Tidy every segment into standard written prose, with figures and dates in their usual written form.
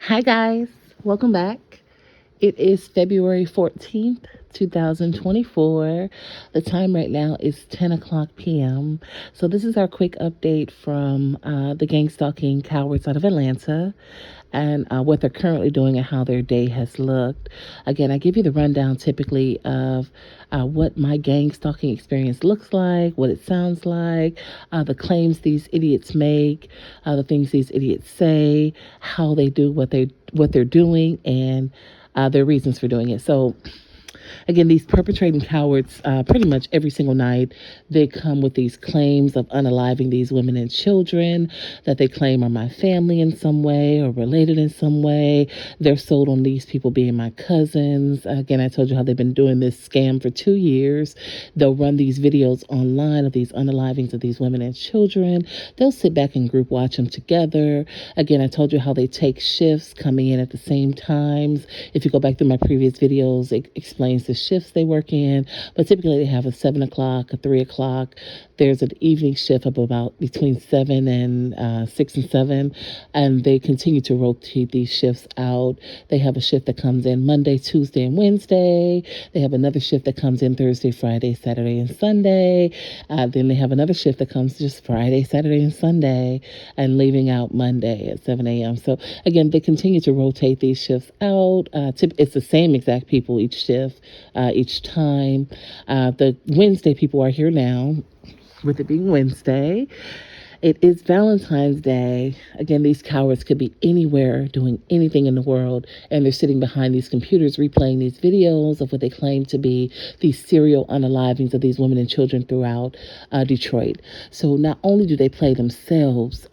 Hi, guys. Welcome back. It is February 14th, 2024. The time right now is 10 o'clock p.m. So, this is our quick update from the gangstalking cowards out of Atlanta and what they're currently doing and how their day has looked. Again, I give you the rundown typically of what my gang stalking experience looks like, what it sounds like, the claims these idiots make, the things these idiots say, how they do what they're doing, and their reasons for doing it. So again, these perpetrating cowards, pretty much every single night, they come with these claims of unaliving these women and children that they claim are my family in some way or related in some way. They're sold on these people being my cousins. Again, I told you how they've been doing this scam for 2 years. They'll run these videos online of these unalivings of these women and children. They'll sit back and group watch them together. Again, I told you how they take shifts coming in at the same times. If you go back through my previous videos, it explains the shifts they work in, but typically they have a 7 o'clock, a 3 o'clock. There's an evening shift of about between 7 and 6 and 7, and they continue to rotate these shifts out. They have a shift that comes in Monday, Tuesday, and Wednesday. They have another shift that comes in Thursday, Friday, Saturday, and Sunday. Then they have another shift that comes just Friday, Saturday, and Sunday, and leaving out Monday at 7 a.m. So again, they continue to rotate these shifts out. It's the same exact people each shift, each time. The Wednesday people are here now, with it being Wednesday. It is Valentine's Day. Again, these cowards could be anywhere doing anything in the world, and they're sitting behind these computers replaying these videos of what they claim to be these serial unalivings of these women and children throughout Detroit. So not only do they play themselves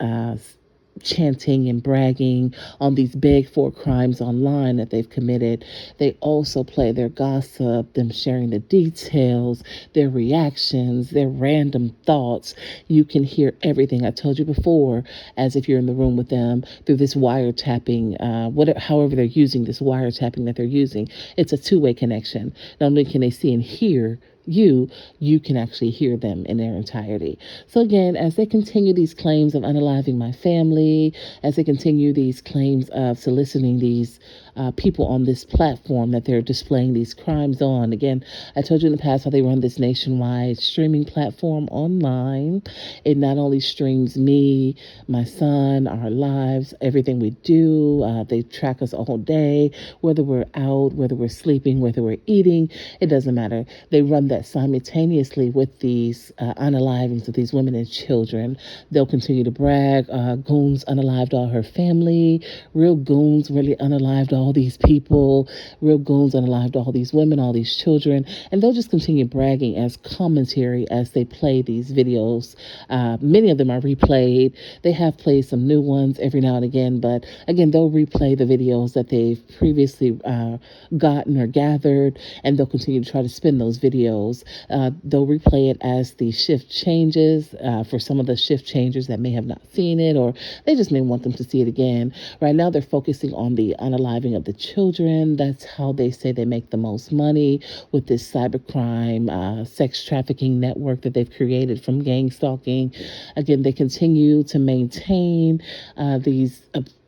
chanting and bragging on these big four crimes online that they've committed, they also play their gossip, them sharing the details, their reactions, their random thoughts. You can hear everything I told you before as if you're in the room with them through this wiretapping, however they're using this wiretapping that they're using. It's a two-way connection. Not only can they see and hear you can actually hear them in their entirety. So again, as they continue these claims of unaliving my family, as they continue these claims of soliciting these people on this platform that they're displaying these crimes on. Again, I told you in the past how they run this nationwide streaming platform online. It not only streams me, my son, our lives, everything we do. They track us all day, whether we're out, whether we're sleeping, whether we're eating. It doesn't matter. They run that simultaneously with these unalivings of these women and children. They'll continue to brag. Goons unalived all her family. Real goons really unalived all these people. Real goons unalived all these women, all these children. And they'll just continue bragging as commentary as they play these videos. Many of them are replayed. They have played some new ones every now and again, but again, they'll replay the videos that they've previously gotten or gathered, and they'll continue to try to spin those videos. They'll replay it as the shift changes for some of the shift changers that may have not seen it, or they just may want them to see it again. Right now, they're focusing on the unaliving of the children. That's how they say they make the most money with this cybercrime, sex trafficking network that they've created from gang stalking. Again, they continue to maintain these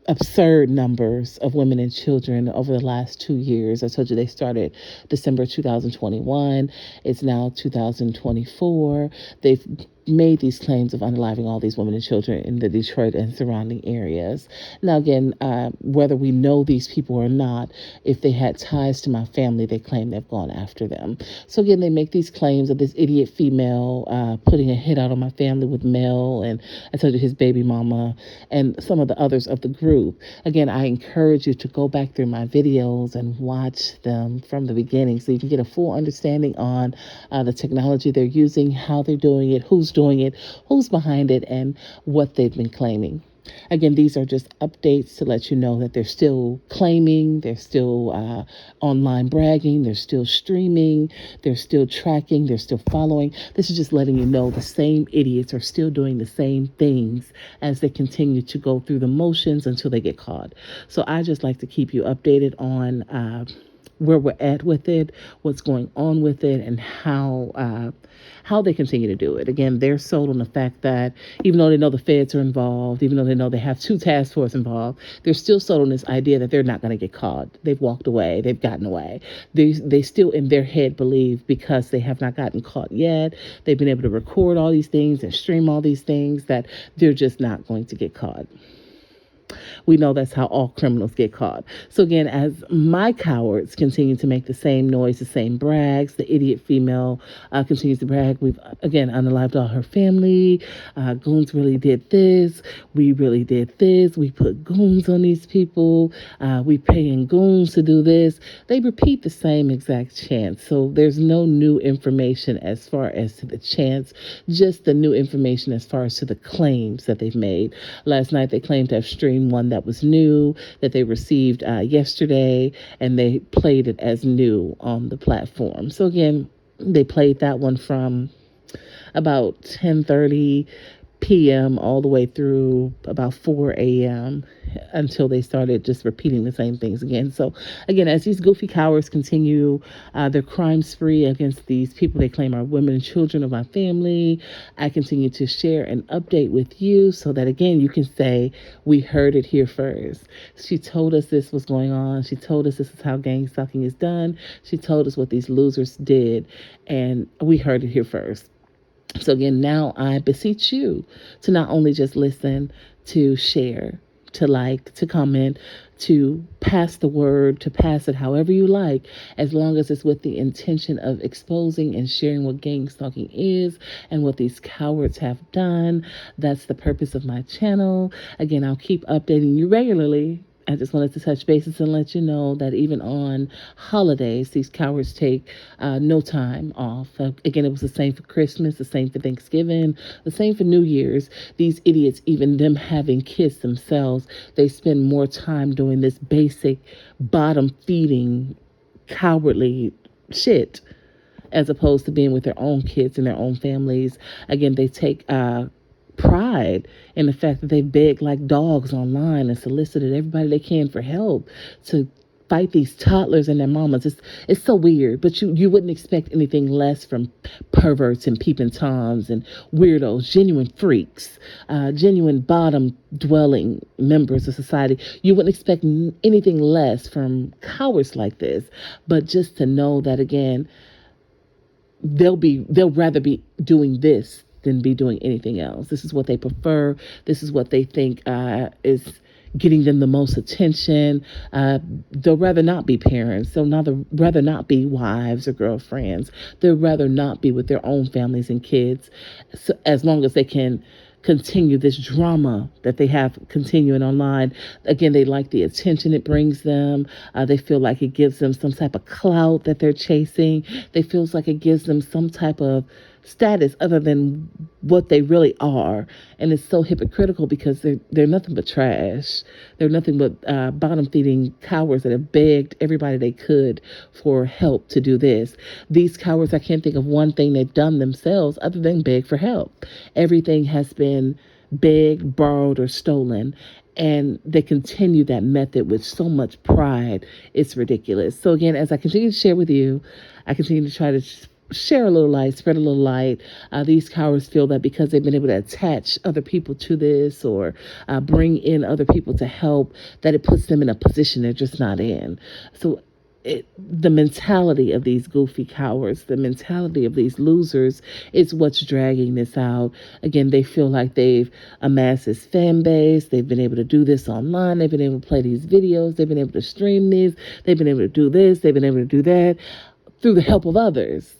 absurd numbers of women and children over the last 2 years. I told you they started December 2021. It's now 2024. They've made these claims of unaliving all these women and children in the Detroit and surrounding areas. Now, again, whether we know these people or not, if they had ties to my family, they claim they've gone after them. So again, they make these claims of this idiot female putting a hit out on my family with Mel, and I told you his baby mama, and some of the others of the group. Again, I encourage you to go back through my videos and watch them from the beginning so you can get a full understanding on the technology they're using, how they're doing it, who's doing it, who's behind it, and what they've been claiming. Again, these are just updates to let you know that they're still claiming, they're still online bragging, they're still streaming, they're still tracking, they're still following. This is just letting you know the same idiots are still doing the same things as they continue to go through the motions until they get caught. So I just like to keep you updated on where we're at with it, what's going on with it, and how they continue to do it. Again, they're sold on the fact that even though they know the feds are involved, even though they know they have two task force involved, they're still sold on this idea that they're not going to get caught. They've walked away. They've gotten away. They still in their head believe because they have not gotten caught yet, they've been able to record all these things and stream all these things, that they're just not going to get caught. We know that's how all criminals get caught. So again, as my cowards continue to make the same noise, the same brags, the idiot female continues to brag. We've again unalived all her family. Goons really did this. We really did this. We put goons on these people. We paying goons to do this. They repeat the same exact chant. So there's no new information as far as to the chants, just the new information as far as to the claims that they've made. Last night they claimed to have streamed one that was new that they received yesterday, and they played it as new on the platform. So again, they played that one from about 10:30 p.m. all the way through about 4 a.m. until they started just repeating the same things again. So again, as these goofy cowards continue their crime spree against these people they claim are women and children of my family, I continue to share and update with you so that again you can say we heard it here first. She told us this was going on. She told us this is how gang stalking is done. She told us what these losers did, and we heard it here first. So again, now I beseech you to not only just listen, to share, to like, to comment, to pass the word, to pass it however you like, as long as it's with the intention of exposing and sharing what gang stalking is and what these cowards have done. That's the purpose of my channel. Again, I'll keep updating you regularly. I just wanted to touch bases and let you know that even on holidays, these cowards take no time off. Again, it was the same for Christmas, the same for Thanksgiving, the same for New Year's. These idiots, even them having kids themselves, they spend more time doing this basic bottom feeding, cowardly shit as opposed to being with their own kids and their own families. Again, they take pride in the fact that they begged like dogs online and solicited everybody they can for help to fight these toddlers and their mamas. It's so weird, but you wouldn't expect anything less from perverts and peeping toms and weirdos, genuine freaks, genuine bottom dwelling members of society. You wouldn't expect anything less from cowards like this. But just to know that again, they'll rather be doing this than be doing anything else. This is what they prefer. This is what they think is getting them the most attention. They'll rather not be parents. They'll rather not be wives or girlfriends. They'll rather not be with their own families and kids, so, as long as they can continue this drama that they have continuing online. Again, they like the attention it brings them. They feel like it gives them some type of clout that they're chasing. They feels like it gives them some type of status other than what they really are. And it's so hypocritical because they're nothing but trash. They're nothing but bottom feeding cowards that have begged everybody they could for help to do this. These cowards, I can't think of one thing they've done themselves other than beg for help. Everything has been begged, borrowed, or stolen. And they continue that method with so much pride. It's ridiculous. So again, as I continue to share with you, I continue to try to share a little light, spread a little light. These cowards feel that because they've been able to attach other people to this or bring in other people to help, that it puts them in a position they're just not in. So the mentality of these goofy cowards, the mentality of these losers is what's dragging this out. Again, they feel like they've amassed this fan base. They've been able to do this online. They've been able to play these videos. They've been able to stream these. They've been able to do this. They've been able to do that through the help of others.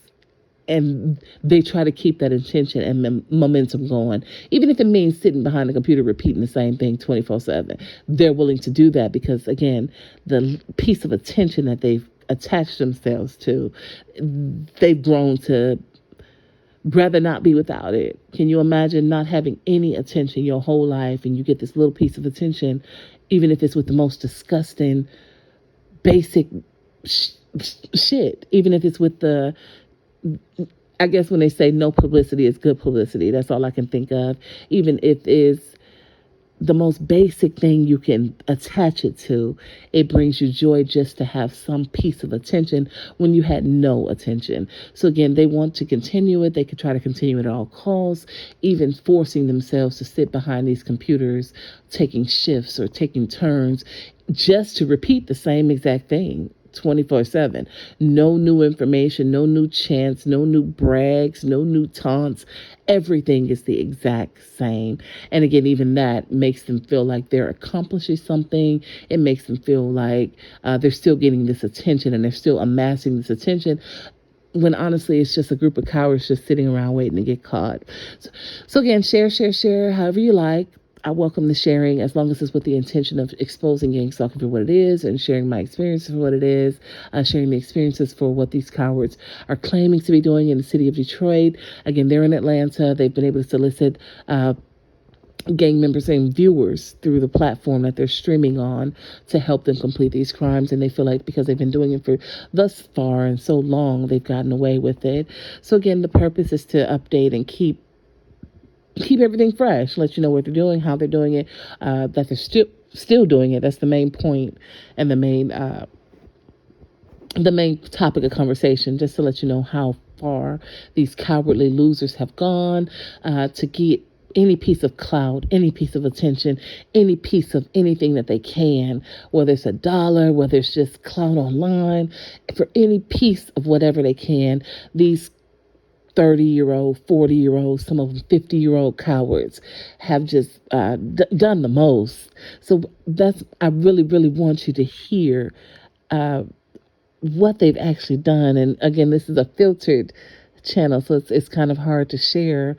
And they try to keep that attention and momentum going. Even if it means sitting behind a computer repeating the same thing 24/7. They're willing to do that because, again, the piece of attention that they've attached themselves to, they've grown to rather not be without it. Can you imagine not having any attention your whole life and you get this little piece of attention, even if it's with the most disgusting, basic shit, even if it's with the, I guess when they say no publicity is good publicity, that's all I can think of. Even if it's the most basic thing you can attach it to, it brings you joy just to have some piece of attention when you had no attention. So again, they want to continue it. They could try to continue it at all costs, even forcing themselves to sit behind these computers, taking shifts or taking turns just to repeat the same exact thing 24/7. No new information, no new chants, no new brags, no new taunts. Everything is the exact same. And again, even that makes them feel like they're accomplishing something. It makes them feel like they're still getting this attention and they're still amassing this attention when honestly it's just a group of cowards just sitting around waiting to get caught. So again, share, however you like. I welcome the sharing as long as it's with the intention of exposing gang stalking for what it is and sharing my experiences for what it is, sharing the experiences for what these cowards are claiming to be doing in the city of Detroit. Again, they're in Atlanta. They've been able to solicit gang members and viewers through the platform that they're streaming on to help them complete these crimes. And they feel like because they've been doing it for thus far and so long, they've gotten away with it. So again, the purpose is to update and keep everything fresh, let you know what they're doing, how they're doing it, that they're still doing it. That's the main point and the main topic of conversation, just to let you know how far these cowardly losers have gone to get any piece of clout, any piece of attention, any piece of anything that they can, whether it's a dollar, whether it's just clout online, for any piece of whatever they can. These 30-year-old, 40-year-old, some of them 50-year-old cowards have just done the most. So I really, really want you to hear uh, what they've actually done. And again, this is a filtered channel, so it's kind of hard to share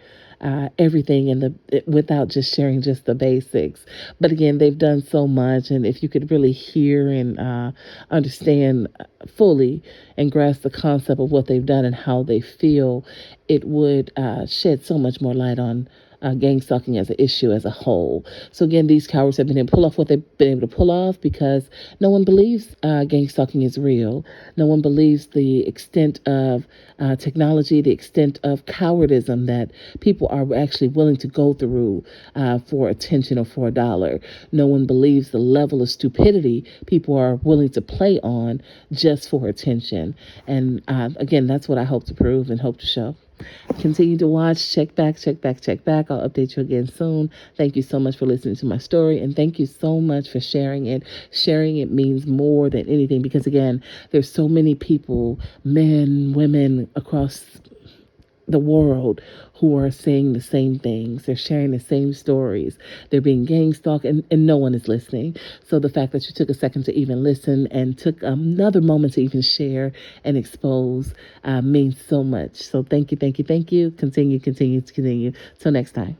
everything without just sharing just the basics. But again, they've done so much, and if you could really hear and understand fully and grasp the concept of what they've done and how they feel, it would shed so much more light on gang stalking as an issue as a whole. So again, these cowards have been able to pull off what they've been able to pull off because no one believes gang stalking is real. No one believes the extent of technology, the extent of cowardism that people are actually willing to go through for attention or for a dollar. No one believes the level of stupidity people are willing to play on just for attention. And again, that's what I hope to prove and hope to show. Continue to watch. Check back. I'll update you again soon. Thank you so much for listening to my story. And thank you so much for sharing it. Sharing it means more than anything because, again, there's so many people, men, women across the world who are saying the same things. They're sharing the same stories. They're being gang stalked and no one is listening. So the fact that you took a second to even listen and took another moment to even share and expose means so much. So thank you. Continue. Till next time.